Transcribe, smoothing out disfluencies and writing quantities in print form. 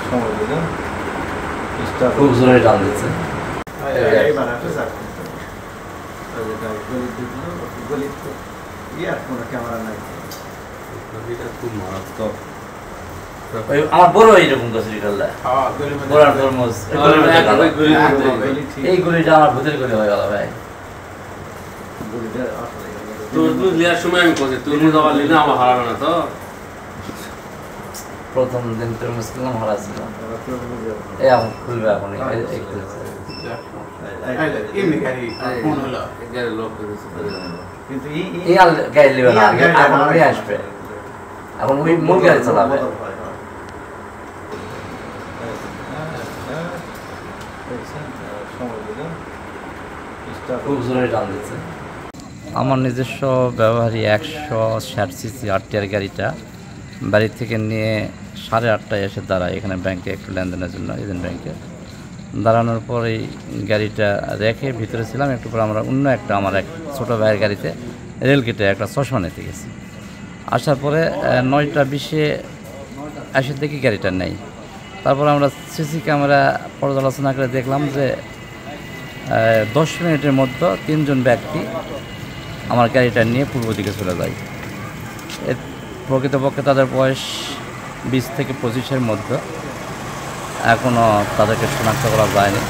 সময় দিলাম খুব জোরে টান দিচ্ছে। ক্যামেরা নাই খুব মারাত্মক। আমার বড় এইরকম কচুরি কাল্লা বড়ার তরমুজ এই গুলিটা আমার ভূতের গুলি হয়ে গেল ভাই। তরমুজ নেওয়ার সময় আমি কইছি তরমুজ আবার নিলে আমার হারাবে না তো। প্রথম দিন তরমুজ কিনলাম হারা ছিল। এই এখন খুলবে এখন এই গাড়ি নেবে না, এখন নিয়ে আসবে, এখন ওই মূল গাড়ি চালাবে। খুব জোরে টান দিচ্ছে। আমার নিজস্ব ব্যবহারী 160 সিসি আরটিআর গাড়িটা বাড়ি থেকে নিয়ে 8:30টায় এসে দাঁড়ায় এখানে ব্যাংকে একটু লেনদেনের জন্য, এজেন্ট ব্যাংকে। দাঁড়ানোর পর এই গাড়িটা রেখে ভিতরে ছিলাম, একটু পরে আমরা অন্য একটা আমার এক ছোটো ভাইয়ের গাড়িতে রেলগেটে একটা চশমা নিতে গেছি। আসার পরে 9:20-এ এসে দেখি গাড়িটা নেই। তারপর আমরা সিসি ক্যামেরা পর্যালোচনা করে দেখলাম যে 10 মিনিটের মধ্যে 3 জন ব্যক্তি আমার গাড়িটা নিয়ে পূর্ব দিকে চলে যায়। প্রকৃতপক্ষে তাদের বয়স 20 থেকে 25-এর মধ্যে, এখনও তাদেরকে শনাক্ত করা যায়নি।